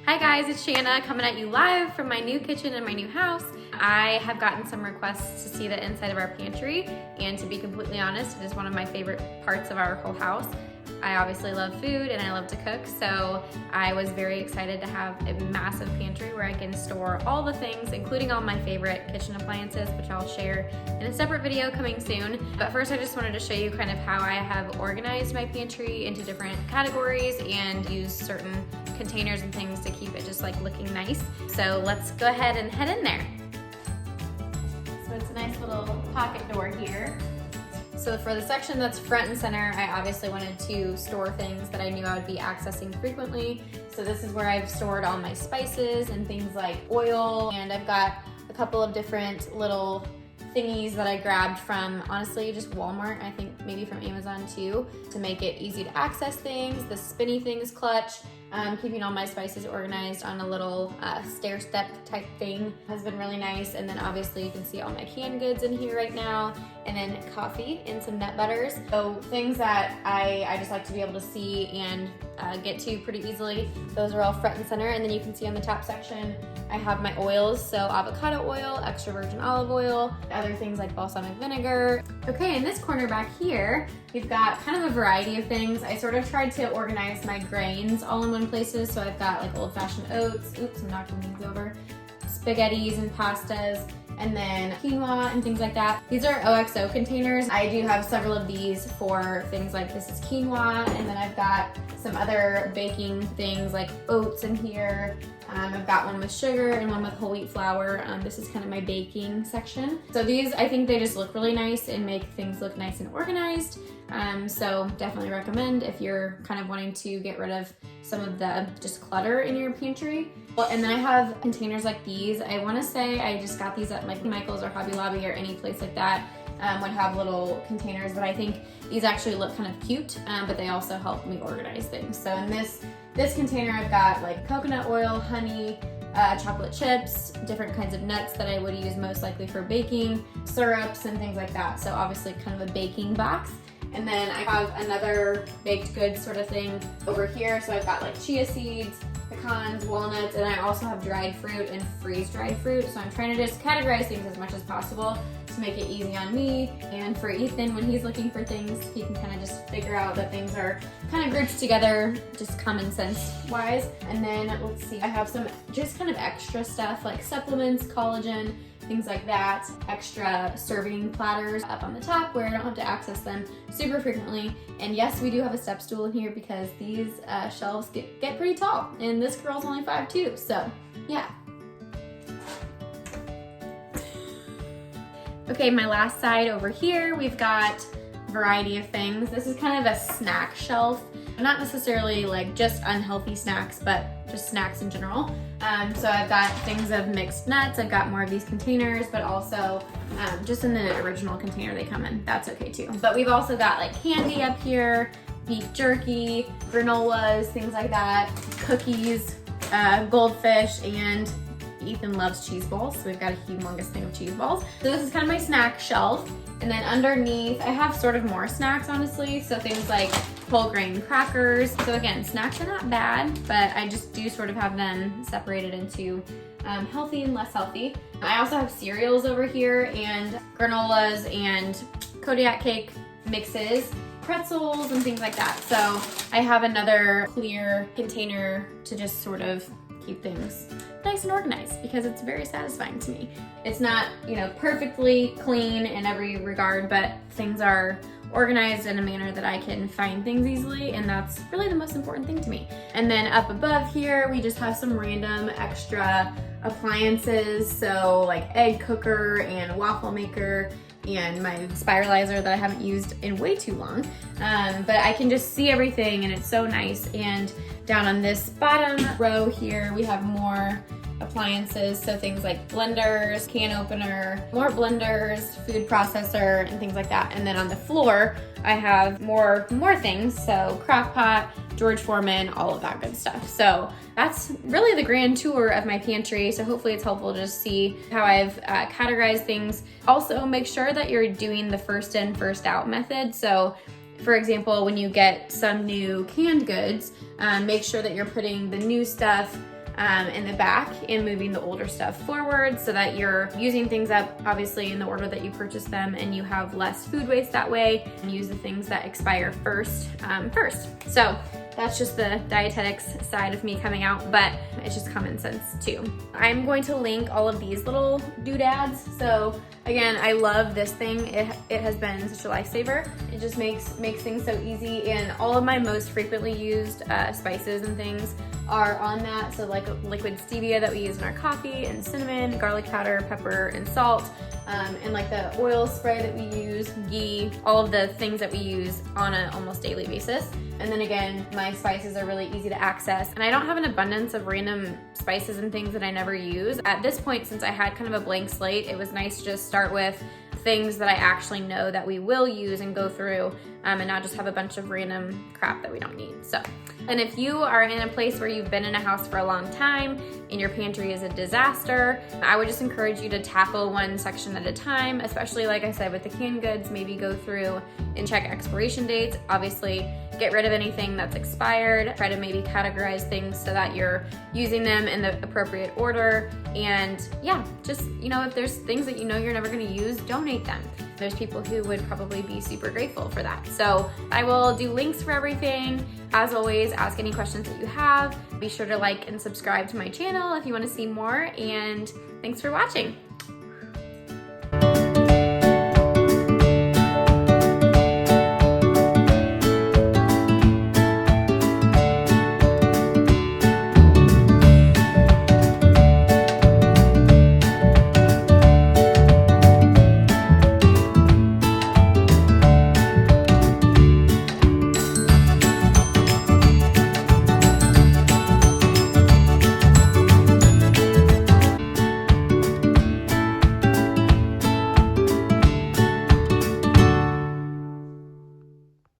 Hi guys, it's Shanna coming at you live from my new kitchen in my new house. I have gotten some requests to see the inside of our pantry, and to be completely honest, it is one of my favorite parts of our whole house. I obviously love food and I love to cook, so I was very excited to have a massive pantry where I can store all the things, including all my favorite kitchen appliances, which I'll share in a separate video coming soon. But first I just wanted to show you kind of how I have organized my pantry into different categories and use certain containers and things to keep it just like looking nice. So let's go ahead and head in there. So it's a nice little pocket door here. So for the section that's front and center, I obviously wanted to store things that I knew I would be accessing frequently. So this is where I've stored all my spices and things like oil, and I've got a couple of different little thingies that I grabbed from, honestly, just Walmart, I think maybe from Amazon too, to make it easy to access things. The spinny things clutch, keeping all my spices organized on a little stair step type thing has been really nice. And then obviously you can see all my canned goods in here right now, and then coffee and some nut butters. So things that I just like to be able to see and get to pretty easily. Those are all front and center. And then you can see on the top section, I have my oils, so avocado oil, extra virgin olive oil, other things like balsamic vinegar. Okay, in this corner back here, we've got kind of a variety of things. I sort of tried to organize my grains all in one places, so I've got like old-fashioned oats, oops, I'm knocking these over, spaghettis and pastas, and then quinoa and things like that. These are OXO containers. I do have several of these for things like, this is quinoa, and then I've got some other baking things like oats in here. I've got one with sugar and one with whole wheat flour. This is kind of my baking section. So these, I think they just look really nice and make things look nice and organized. So definitely recommend if you're kind of wanting to get rid of some of the just clutter in your pantry. Well, and then I have containers like these. I want to say I just got these at like Michael's or Hobby Lobby or any place like that. Would have little containers, but I think these actually look kind of cute, but they also help me organize things. So in this container, I've got like coconut oil, honey, chocolate chips, different kinds of nuts that I would use most likely for baking, syrups and things like that. So obviously kind of a baking box. And then I have another baked goods sort of thing over here. So I've got like chia seeds, pecans, walnuts, and I also have dried fruit and freeze-dried fruit. So I'm trying to just categorize things as much as possible to make it easy on me. And for Ethan, when he's looking for things, he can kind of just figure out that things are kind of grouped together, just common sense wise. And then let's see, I have some just kind of extra stuff like supplements, collagen, things like that, extra serving platters up on the top where I don't have to access them super frequently. And yes, we do have a step stool in here because these shelves get pretty tall, and this girl's only 5'2", so yeah. Okay, my last side over here, we've got a variety of things. This is kind of a snack shelf, not necessarily like just unhealthy snacks, but just snacks in general. So I've got things of mixed nuts. I've got more of these containers, but also just in the original container they come in. That's okay too. But we've also got like candy up here, beef jerky, granolas, things like that, cookies, goldfish, and Ethan loves cheese balls, so we've got a humongous thing of cheese balls. So this is kind of my snack shelf. And then underneath, I have sort of more snacks, honestly. So things like whole grain crackers. So again, snacks are not bad, but I just do sort of have them separated into healthy and less healthy. I also have cereals over here and granolas and Kodiak cake mixes, pretzels and things like that. So I have another clear container to just sort of keep things nice and organized because it's very satisfying to me. It's not, perfectly clean in every regard, but things are organized in a manner that I can find things easily, and that's really the most important thing to me. And then up above here, we just have some random extra appliances, so like egg cooker and waffle maker and my spiralizer that I haven't used in way too long. But I can just see everything and it's so nice. And down on this bottom row here, we have more appliances, so things like blenders, can opener, more blenders, food processor, and things like that. And then on the floor, I have more things, so crock pot, George Foreman, all of that good stuff. So that's really the grand tour of my pantry. So hopefully it's helpful to just see how I've categorized things. Also, make sure that you're doing the first in, first out method. So for example, when you get some new canned goods, make sure that you're putting the new stuff in the back and moving the older stuff forward so that you're using things up obviously in the order that you purchase them, and you have less food waste that way, and use the things that expire first. So that's just the dietetics side of me coming out, but it's just common sense too. I'm going to link all of these little doodads. So again, I love this thing. It has been such a lifesaver. It just makes things so easy, and all of my most frequently used spices and things are on that. So like liquid stevia that we use in our coffee, and cinnamon, garlic powder, pepper, and salt. And like the oil spray that we use, ghee, all of the things that we use on an almost daily basis. And then again, my spices are really easy to access, and I don't have an abundance of random spices and things that I never use. At this point, since I had kind of a blank slate, it was nice to just start with things that I actually know that we will use and go through, and not just have a bunch of random crap that we don't need. So, and if you are in a place where you've been in a house for a long time and your pantry is a disaster, I would just encourage you to tackle one section at a time, especially like I said with the canned goods. Maybe go through and check expiration dates. Obviously, get rid of anything that's expired. Try to maybe categorize things so that you're using them in the appropriate order. And yeah, just, if there's things that you're never gonna use, donate them. There's people who would probably be super grateful for that. So I will do links for everything. As always, ask any questions that you have. Be sure to like and subscribe to my channel if you wanna see more, and thanks for watching.